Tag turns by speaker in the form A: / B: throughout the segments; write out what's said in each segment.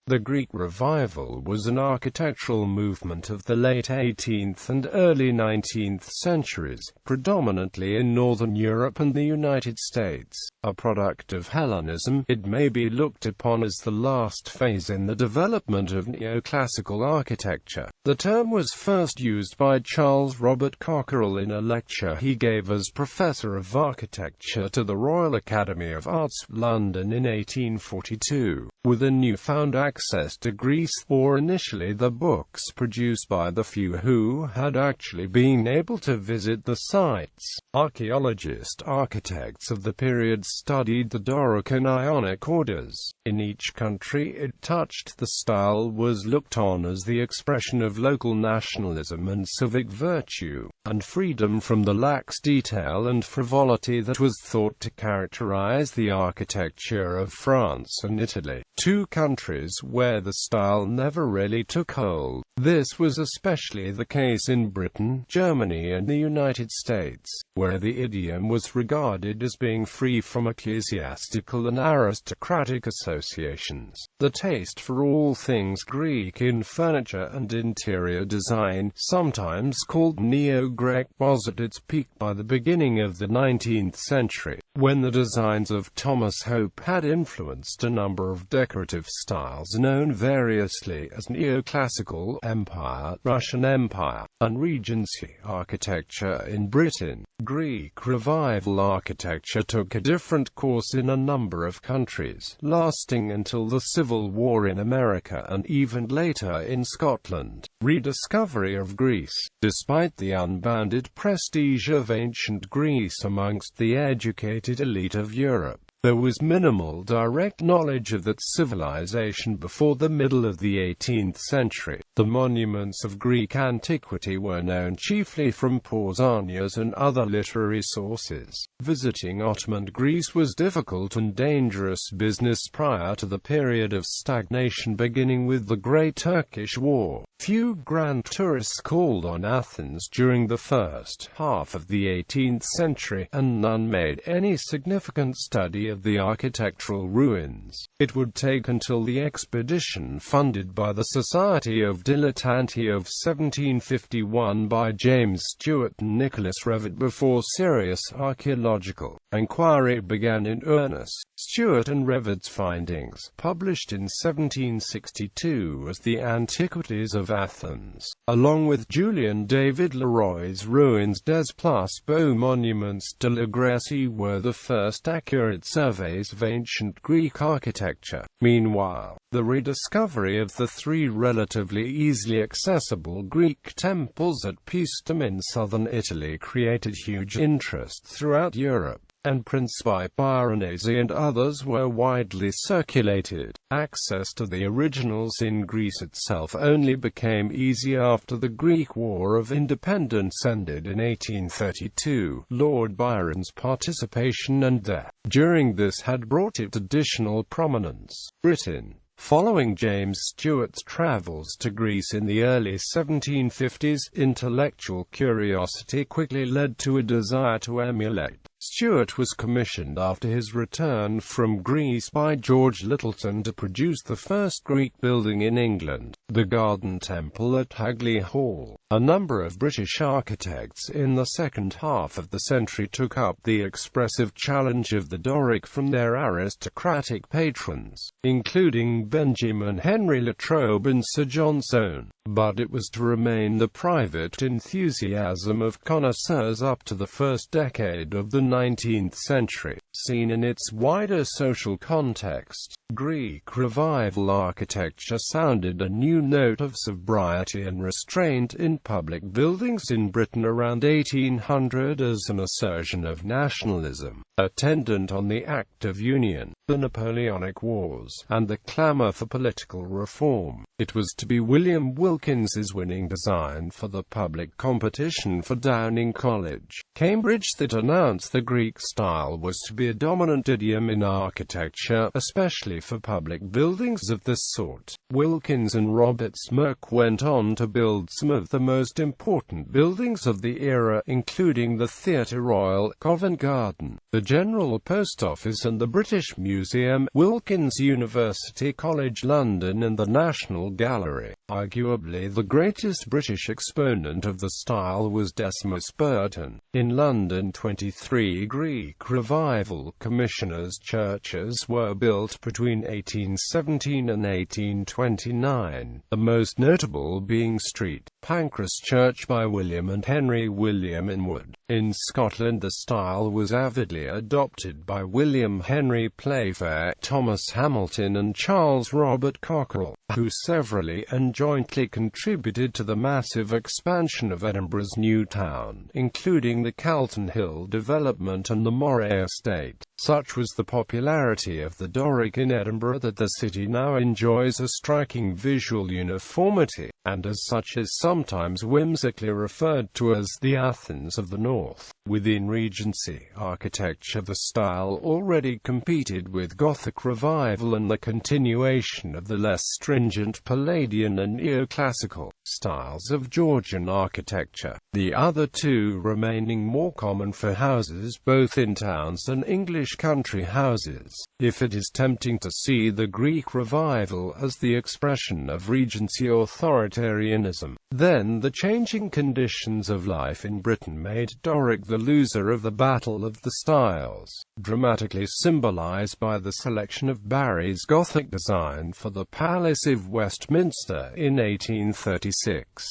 A: The Greek Revival was an architectural movement of the late 18th and early 19th centuries, predominantly in Northern Europe and the United States. A product of Hellenism, it may be looked upon as the last phase in the development of neoclassical architecture. The term was first used by Charles Robert Cockerell in a lecture he gave as Professor of Architecture to the Royal Academy of Arts, London in 1842. With a newfound access to Greece, or initially the books produced by the few who had actually been able to visit the sites, archaeologist-architects of the period studied the Doric and Ionic orders. In each country it touched, the style was looked on as the expression of local nationalism and civic virtue, and freedom from the lax detail and frivolity that was thought to characterize the architecture of France and Italy, two countries where the style never really took hold. This was especially the case in Britain, Germany and the United States, where the idiom was regarded as being free from ecclesiastical and aristocratic associations. The taste for all things Greek in furniture and interior design, sometimes called Neo-Greek, was at its peak by the beginning of the 19th century, when the designs of Thomas Hope had influenced a number of decorative styles known variously as Neoclassical, Empire, Russian Empire, and Regency architecture in Britain. Greek Revival architecture took a different course in a number of countries, lasting until the Civil War in America and even later in Scotland. Rediscovery of Greece. Despite the unbounded prestige of ancient Greece amongst the educated elite of Europe, there was minimal direct knowledge of that civilization before the middle of the 18th century. The monuments of Greek antiquity were known chiefly from Pausanias and other literary sources. Visiting Ottoman Greece was difficult and dangerous business prior to the period of stagnation beginning with the Great Turkish War. Few grand tourists called on Athens during the first half of the 18th century, and none made any significant study of the architectural ruins. It would take until the expedition funded by the Society of Dilettanti of 1751 by James Stewart and Nicholas Revett before serious archaeological inquiry began in earnest. Stewart and Revett's findings, published in 1762 as the Antiquities of Athens, along with Julian David Leroy's Ruins des Places Beaux Monuments de la Grèce, were the first accurate surveys of ancient Greek architecture. Meanwhile, the rediscovery of the three relatively easily accessible Greek temples at Paestum in southern Italy created huge interest throughout Europe, and prints by Piranesi and others were widely circulated. Access to the originals in Greece itself only became easy after the Greek War of Independence ended in 1832. Lord Byron's participation and death during this had brought it additional prominence. Britain. Following James Stewart's travels to Greece in the early 1750s, intellectual curiosity quickly led to a desire to emulate. Stewart was commissioned after his return from Greece by George Lyttelton to produce the first Greek building in England, the Garden Temple at Hagley Hall. A number of British architects in the second half of the century took up the expressive challenge of the Doric from their aristocratic patrons, including Benjamin Henry Latrobe and Sir John Soane. But it was to remain the private enthusiasm of connoisseurs up to the first decade of the 19th century. Seen in its wider social context, Greek Revival architecture sounded a new note of sobriety and restraint in public buildings in Britain around 1800 as an assertion of nationalism, attendant on the Act of Union, the Napoleonic Wars, and the clamour for political reform. It was to be William Wilkins's winning design for the public competition for Downing College, Cambridge, that announced the Greek style was to be be a dominant idiom in architecture, especially for public buildings of this sort. Wilkins and Robert Smirke went on to build some of the most important buildings of the era, including the Theatre Royal, Covent Garden, the General Post Office and the British Museum, Wilkins University College London and the National Gallery. Arguably the greatest British exponent of the style was Decimus Burton. In London, 23 Greek Revival Commissioners' churches were built between 1817 and 1829, the most notable being St. Pancras Church by William and Henry William Inwood. In Scotland the style was avidly adopted by William Henry Playfair, Thomas Hamilton and Charles Robert Cockerell, who severally and jointly contributed to the massive expansion of Edinburgh's new town, including the Calton Hill development and the Moray estate. Such was the popularity of the Doric in Edinburgh that the city now enjoys a striking visual uniformity, and as such is sometimes whimsically referred to as the Athens of the North. Within Regency architecture, the style already competed with Gothic Revival and the continuation of the less stringent Palladian and Neoclassical styles of Georgian architecture, the other two remaining more common for houses both in towns and English country houses. If it is tempting to see the Greek Revival as the expression of Regency authoritarianism, then the changing conditions of life in Britain made Doric the loser of the Battle of the Styles, dramatically symbolized by the selection of Barry's Gothic design for the Palace of Westminster in 1836.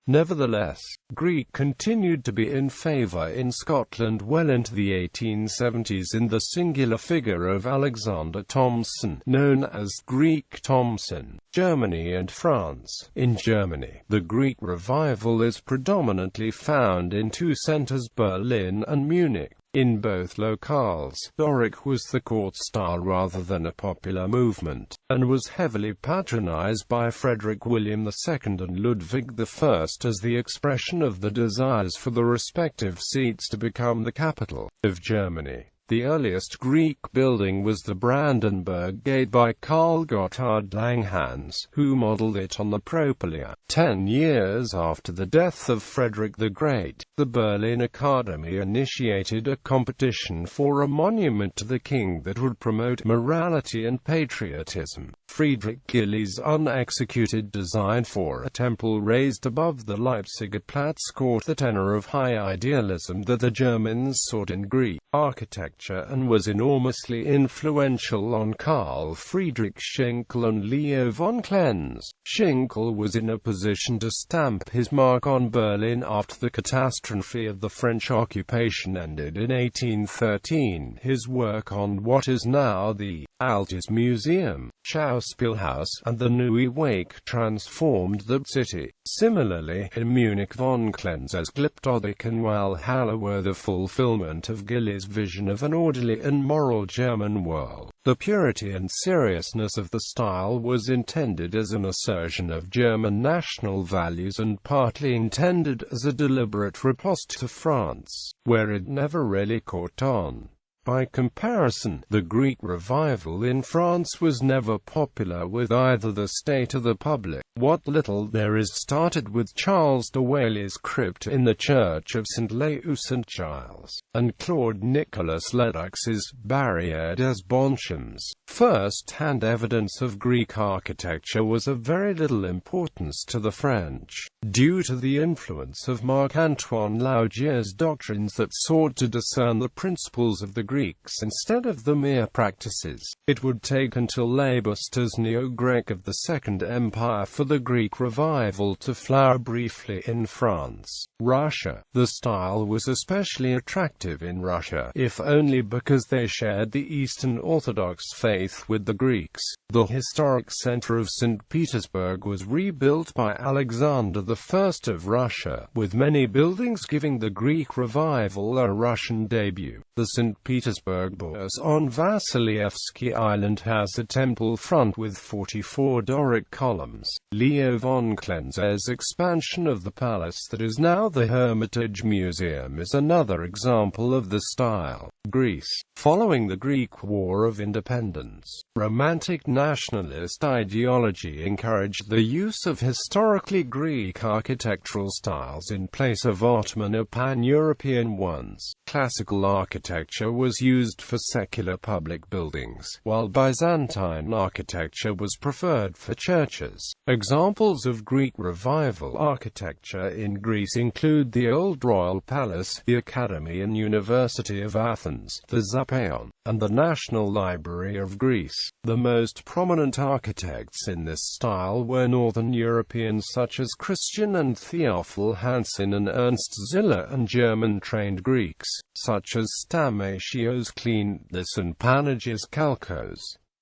A: Nevertheless, Greek continued to be in favour in Scotland well into the 1870s in the singular figure of Alexander Thomson, known as Greek Thomson. Germany and France. In Germany, the Greek Revival is predominantly found in two centres, Berlin and Munich. In both locales, Doric was the court style rather than a popular movement, and was heavily patronized by Frederick William II and Ludwig I as the expression of the desires for the respective seats to become the capital of Germany. The earliest Greek building was the Brandenburg Gate by Carl Gotthard Langhans, who modeled it on the Propylaea. 10 years after the death of Frederick the Great, the Berlin Academy initiated a competition for a monument to the king that would promote morality and patriotism. Friedrich Gilli's unexecuted design for a temple raised above the Leipziger Platz caught the tenor of high idealism that the Germans sought in Greek architecture and was enormously influential on Carl Friedrich Schinkel and Leo von Klenz. Schinkel was in a position to stamp his mark on Berlin after the catastrophe of the French occupation ended in 1813. His work on what is now the Altes Museum, Schauspielhaus, and the Neue Wake transformed the city. Similarly, in Munich, von Klenz's Glyptothek and Walhalla were the fulfillment of Gilli's vision of an orderly and moral German world. The purity and seriousness of the style was intended as an assertion of German national values and partly intended as a deliberate riposte to France, where it never really caught on. By comparison, the Greek Revival in France was never popular with either the state or the public. What little there is started with Charles de Whaley's crypt in the Church of St. Leu St. Giles, and Claude Nicolas Leduc's Barrière des Bonshams. First-hand evidence of Greek architecture was of very little importance to the French, due to the influence of Marc-Antoine Laugier's doctrines that sought to discern the principles of the Greeks instead of the mere practices. It would take until Labuster's Neo-Greek of the Second Empire for the Greek Revival to flower briefly in France. Russia. The style was especially attractive in Russia, if only because they shared the Eastern Orthodox faith with the Greeks. The historic center of St. Petersburg was rebuilt by Alexander I of Russia, with many buildings giving the Greek Revival a Russian debut. The St. Petersburg Bourse on Vasilievsky Island has a temple front with 44 Doric columns. Leo von Klenz's expansion of the palace that is now the Hermitage Museum is another example of the style. Greece. Following the Greek War of Independence, Romantic nationalist ideology encouraged the use of historically Greek architectural styles in place of Ottoman or pan-European ones. Classical architecture was used for secular public buildings, while Byzantine architecture was preferred for churches. Examples of Greek Revival architecture in Greece include the Old Royal Palace, the Academy and University of Athens, the Zappeion, and the National Library of Greece. The most prominent architects in this style were Northern Europeans such as Christian and Theophil Hansen and Ernst Ziller, and German-trained Greeks, such as Stamatios Kleanthis and Panagis Kalkos.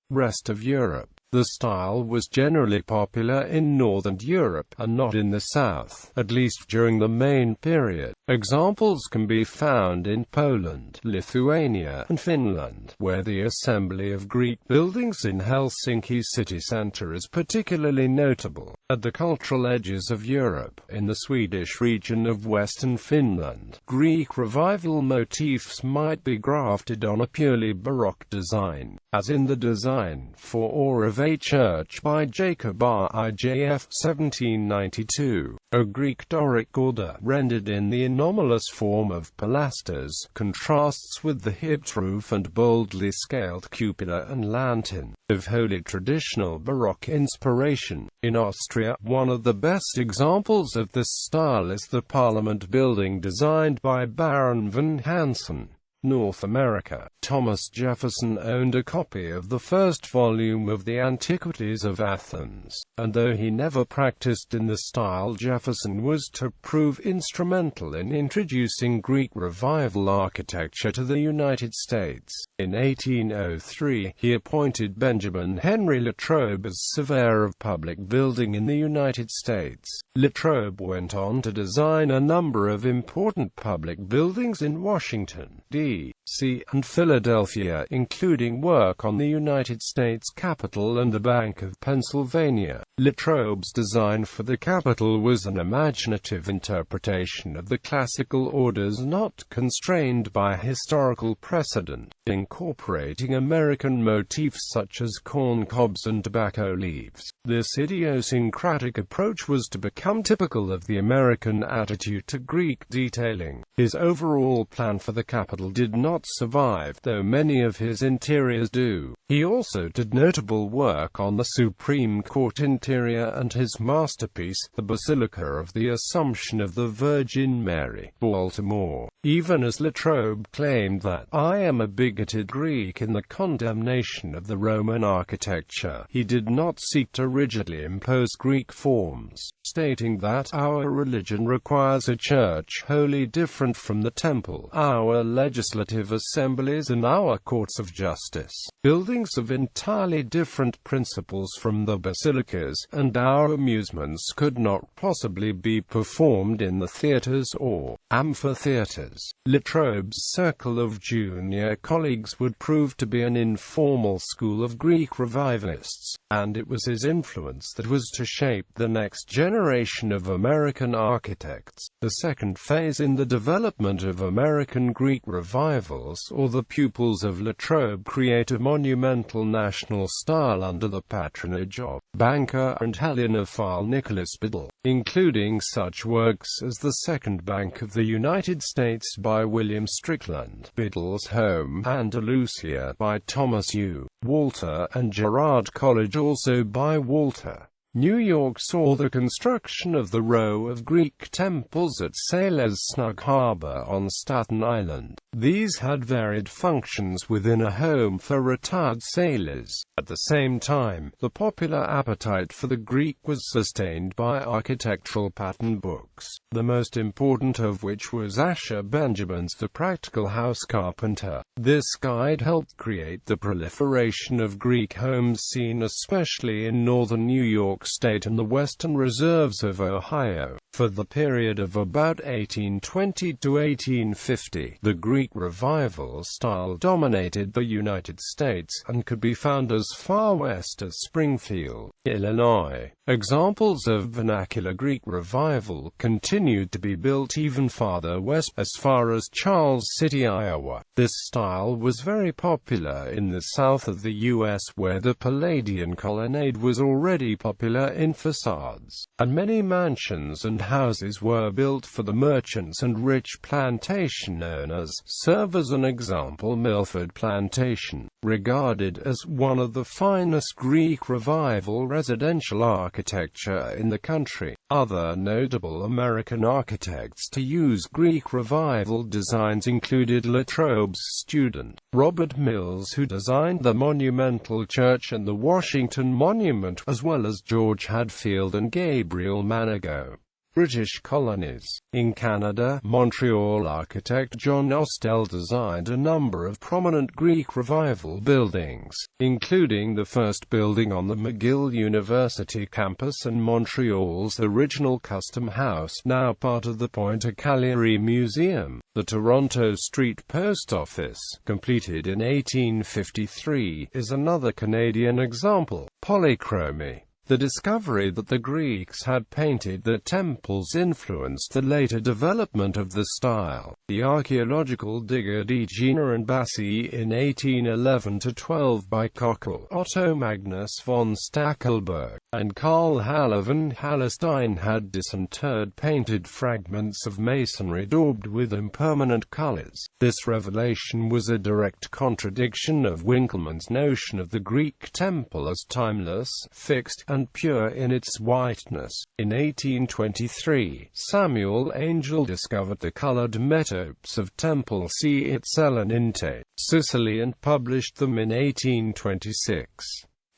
A: Rest of Europe. The style was generally popular in Northern Europe, and not in the South, at least during the main period. Examples can be found in Poland, Lithuania, and Finland, where the assembly of Greek buildings in Helsinki city centre is particularly notable. At the cultural edges of Europe, in the Swedish region of western Finland, Greek Revival motifs might be grafted on a purely Baroque design, as in the design for or of a church by Jacob Rijf 1792. A Greek Doric order, rendered in the anomalous form of pilasters, contrasts with the hipped roof and boldly scaled cupola and lantern, of wholly traditional Baroque inspiration. In Austria, one of the best examples of this style is the Parliament building designed by Baron von Hansen. North America. Thomas Jefferson owned a copy of the first volume of the Antiquities of Athens, and though he never practiced in the style, Jefferson was to prove instrumental in introducing Greek Revival architecture to the United States. In 1803, he appointed Benjamin Henry Latrobe as Surveyor of Public Building in the United States. Latrobe went on to design a number of important public buildings in Washington, D.C., and Philadelphia, including work on the United States Capitol and the Bank of Pennsylvania. Latrobe's design for the Capitol was an imaginative interpretation of the classical orders, not constrained by historical precedent, incorporating American motifs such as corn cobs and tobacco leaves. This idiosyncratic approach was to become typical of the American attitude to Greek detailing. His overall plan for the Capitol did not survive, though many of his interiors do. He also did notable work on the Supreme Court interior and his masterpiece, the Basilica of the Assumption of the Virgin Mary, Baltimore. Even as Latrobe claimed that, "I am a bigoted Greek in the condemnation of the Roman architecture," he did not seek to rigidly impose Greek forms, stating that, "Our religion requires a church wholly different from the temple, our legislative assemblies and our courts of justice, buildings of entirely different principles from the basilicas, and our amusements could not possibly be performed in the theatres or amphitheatres." Latrobe's circle of junior colleagues would prove to be an informal school of Greek revivalists, and it was his influence that was to shape the next generation of American architects. The second phase in the development of American Greek revivals, or the pupils of Latrobe, create a monumental national style under the patronage of banker and Helleneophile Nicholas Biddle, including such works as the Second Bank of the United States by William Strickland, Biddle's Home, Andalusia by Thomas U. Walter, and Girard College, also by Walter. New York saw the construction of the row of Greek temples at Sailor's Snug Harbor on Staten Island. These had varied functions within a home for retired sailors. At the same time, the popular appetite for the Greek was sustained by architectural pattern books, the most important of which was Asher Benjamin's The Practical House Carpenter. This guide helped create the proliferation of Greek homes seen especially in northern New York State and the western reserves of Ohio. For the period of about 1820 to 1850, the Greek Revival style dominated the United States, and could be found as far west as Springfield, Illinois. Examples of vernacular Greek Revival continued to be built even farther west, as far as Charles City, Iowa. This style was very popular in the south of the U.S., where the Palladian colonnade was already popular in facades, and many mansions and houses were built for the merchants and rich plantation owners. Serve as an example Milford Plantation, regarded as one of the finest Greek Revival residential architecture in the country. Other notable American architects to use Greek Revival designs included Latrobe's student, Robert Mills, who designed the Monumental Church and the Washington Monument, as well as George Hadfield and Gabriel Manigault. British colonies. In Canada, Montreal architect John Austell designed a number of prominent Greek Revival buildings, including the first building on the McGill University campus and Montreal's original Custom House, now part of the Pointe-à-Calerie Museum. The Toronto Street Post Office, completed in 1853, is another Canadian example. Polychromy. The discovery that the Greeks had painted their temples influenced the later development of the style. The archaeological digger D. Gina and Bassi in 1811–12 by Cockerell, Otto Magnus von Stackelberg, and Karl Haller von Hallestein had disinterred painted fragments of masonry daubed with impermanent colors. This revelation was a direct contradiction of Winckelmann's notion of the Greek temple as timeless, fixed, and pure in its whiteness. In 1823, Samuel Angel discovered the colored metopes of Temple C at Selininte, Sicily, and published them in 1826.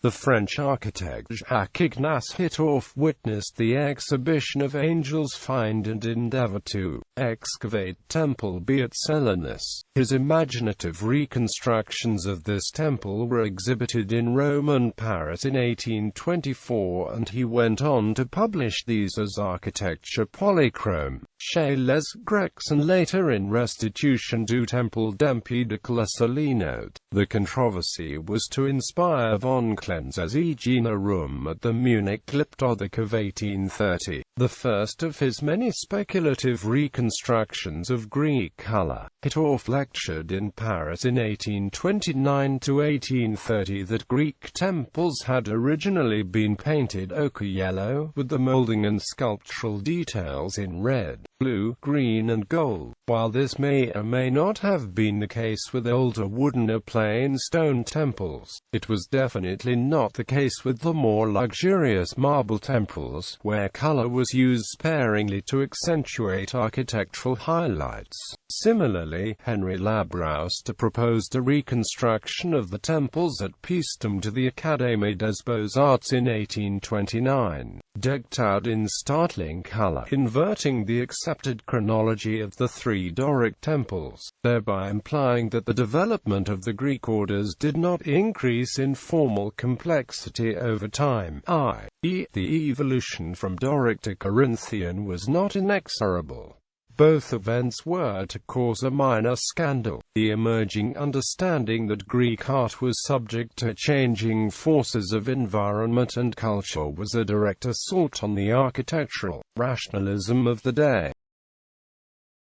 A: The French architect Jacques-Ignace Hittorf witnessed the exhibition of Angel's find and endeavored to excavate Temple B at Selinus. His imaginative reconstructions of this temple were exhibited in Rome and Paris in 1824, and he went on to publish these as Architecture Polychrome, chez les Grecs, and later in Restitution du Temple d'Empédocle Solinote. The controversy was to inspire von Klenz's Aegina Room at the Munich Glyptothek of 1830, the first of his many speculative reconstructions of Greek color. Hittorf lectured in Paris in 1829–1830 that Greek temples had originally been painted ochre yellow, with the molding and sculptural details in red, blue, green and gold. While this may or may not have been the case with older wooden or plain stone temples, it was definitely not the case with the more luxurious marble temples, where color was used sparingly to accentuate architectural highlights. Similarly, Henry Labrouste proposed a reconstruction of the temples at Paestum to the Académie des Beaux-Arts in 1829, decked out in startling color, inverting the accepted chronology of the three Doric temples, thereby implying that the development of the Greek orders did not increase in formal complexity over time, i.e., the evolution from Doric to Corinthian was not inexorable. Both events were to cause a minor scandal. The emerging understanding that Greek art was subject to changing forces of environment and culture was a direct assault on the architectural rationalism of the day.